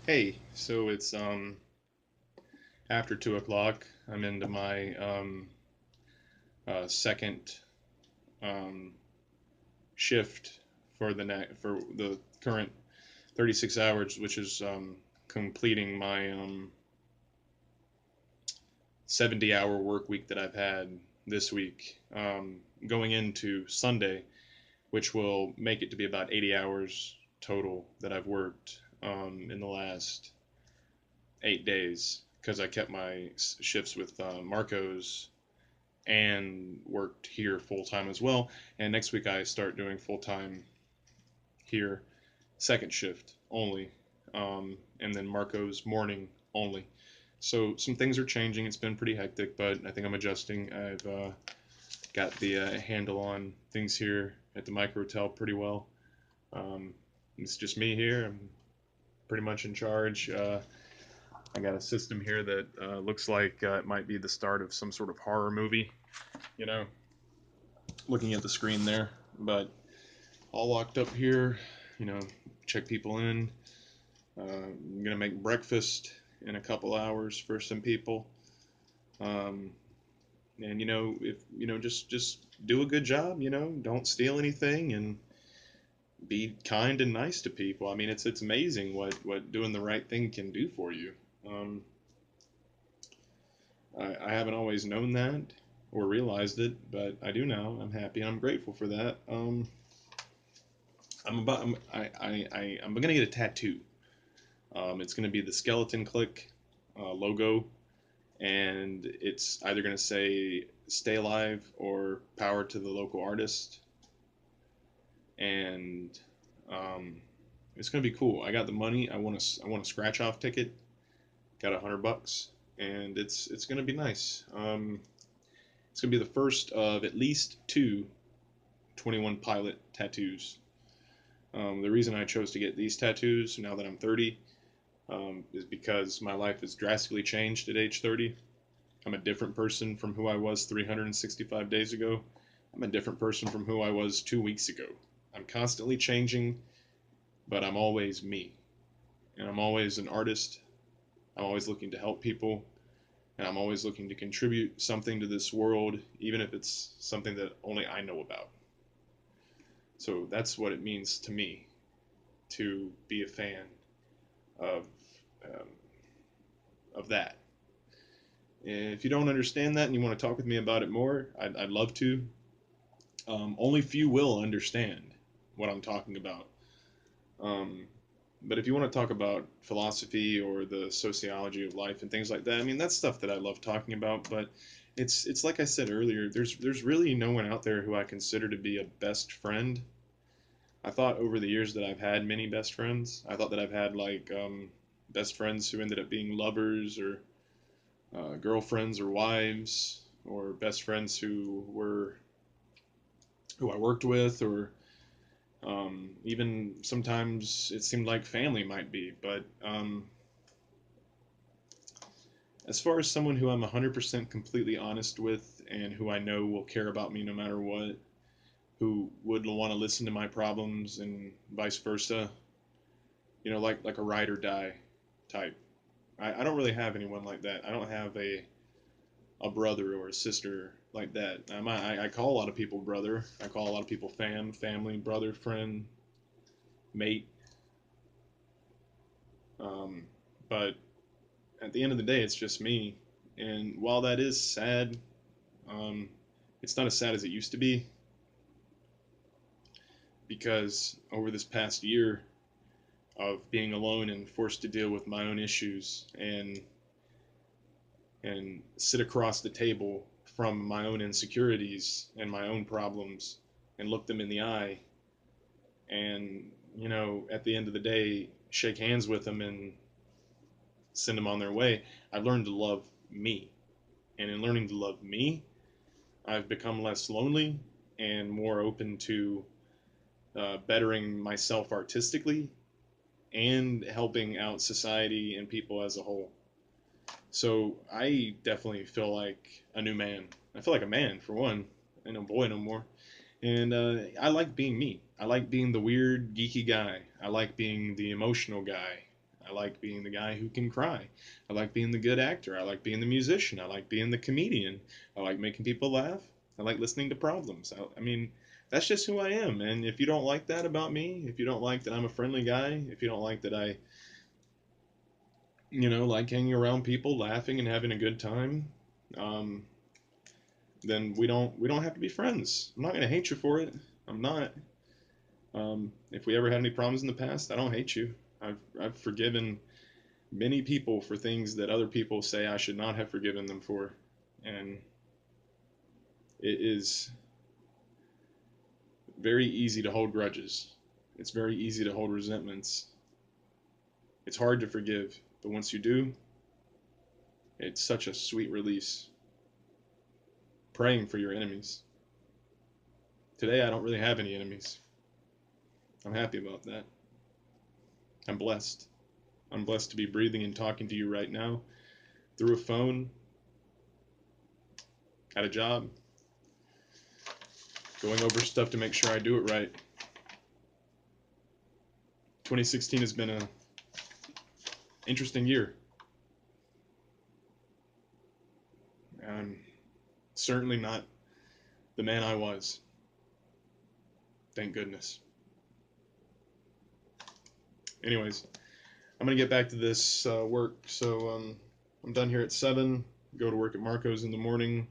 Hey, so it's after 2 o'clock. I'm into my second um, shift for the current 36 hours, which is completing my 70-hour work week that I've had this week, going into Sunday, which will make it to be about 80 hours total that I've worked in the last 8 days because I kept my shifts with Marcos and worked here full time as well. And next week I start doing full time here, second shift only, and then Marco's morning only. So some things are changing. It's been pretty hectic, but I think I'm adjusting. I've got the handle on things here at the micro hotel pretty well. Um, it's just me here. I'm pretty much in charge. I got a system here that looks like it might be the start of some sort of horror movie. You know, looking at the screen there, but all locked up here. You know, check people in. I'm gonna make breakfast in a couple hours for some people. Um, and if just do a good job. Don't steal anything and be kind and nice to people. I mean, it's amazing what doing the right thing can do for you. Um, I haven't always known that or realized it, but I do now. I'm happy and I'm grateful for that. I'm gonna get a tattoo. It's gonna be the Skeleton Click logo, and it's either gonna say "Stay Alive" or "Power to the Local Artist," and um, it's gonna be cool. I got the money. I want a scratch off ticket. Got $100, and it's gonna be nice. It's gonna be the first of at least two 21 Pilot tattoos. The reason I chose to get these tattoos now that I'm 30 is because my life has drastically changed at age 30. I'm a different person from who I was 365 days ago. I'm a different person from who I was 2 weeks ago. I'm constantly changing, but I'm always me. And I'm always an artist. I'm always looking to help people. And I'm always looking to contribute something to this world, even if it's something that only I know about. So that's what it means to me to be a fan of um, of that. And if you don't understand that and you want to talk with me about it more, I'd love to. Only few will understand what I'm talking about. Um, but if you want to talk about philosophy or the sociology of life and things like that, I mean that's stuff that I love talking about. But it's like I said earlier, there's really no one out there who I consider to be a best friend. I thought over the years that I've had many best friends. I thought that I've had like best friends who ended up being lovers or girlfriends or wives, or best friends who I worked with, or even sometimes it seemed like family might be. But as far as someone who I'm 100% completely honest with and who I know will care about me no matter what, who would want to listen to my problems and vice versa, like a ride or die type. I don't really have anyone like that. I don't have a brother or a sister like that. I call a lot of people brother. I call a lot of people family, brother, friend, mate. Um, but at the end of the day, it's just me. And while that is sad, um, it's not as sad as it used to be because over this past year of being alone and forced to deal with my own issues and sit across the table from my own insecurities and my own problems and look them in the eye and at the end of the day shake hands with them and send them on their way. I've learned to love me, and in learning to love me I've become less lonely and more open to bettering myself artistically and helping out society and people as a whole. So I definitely feel like a new man. I feel like a man, for one. I ain't no boy no more. And I like being me. I like being the weird, geeky guy. I like being the emotional guy. I like being the guy who can cry. I like being the good actor. I like being the musician. I like being the comedian. I like making people laugh. I like listening to problems. I mean, that's just who I am. And if you don't like that about me, if you don't like that I'm a friendly guy, if you don't like that I, like hanging around people, laughing and having a good time, um, then we don't have to be friends. I'm not gonna hate you for it. I'm not. If we ever had any problems in the past, I don't hate you. I've forgiven many people for things that other people say I should not have forgiven them for, and it is very easy to hold grudges. It's very easy to hold resentments. It's hard to forgive, but once you do, it's such a sweet release. Praying for your enemies. Today, I don't really have any enemies. I'm happy about that. I'm blessed. I'm blessed to be breathing and talking to you right now through a phone, at a job, going over stuff to make sure I do it right. 2016 has been a interesting year. I'm certainly not the man I was. Thank goodness. Anyways, I'm gonna get back to this work. So I'm done here at 7. Go to work at Marco's in the morning.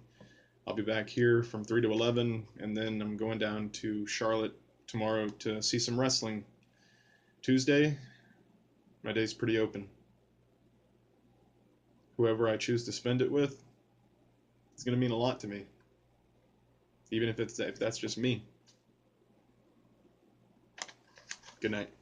I'll be back here from 3 to 11, and then I'm going down to Charlotte tomorrow to see some wrestling. Tuesday, my day's pretty open. Whoever I choose to spend it with is gonna mean a lot to me, even if that's just me. Good night.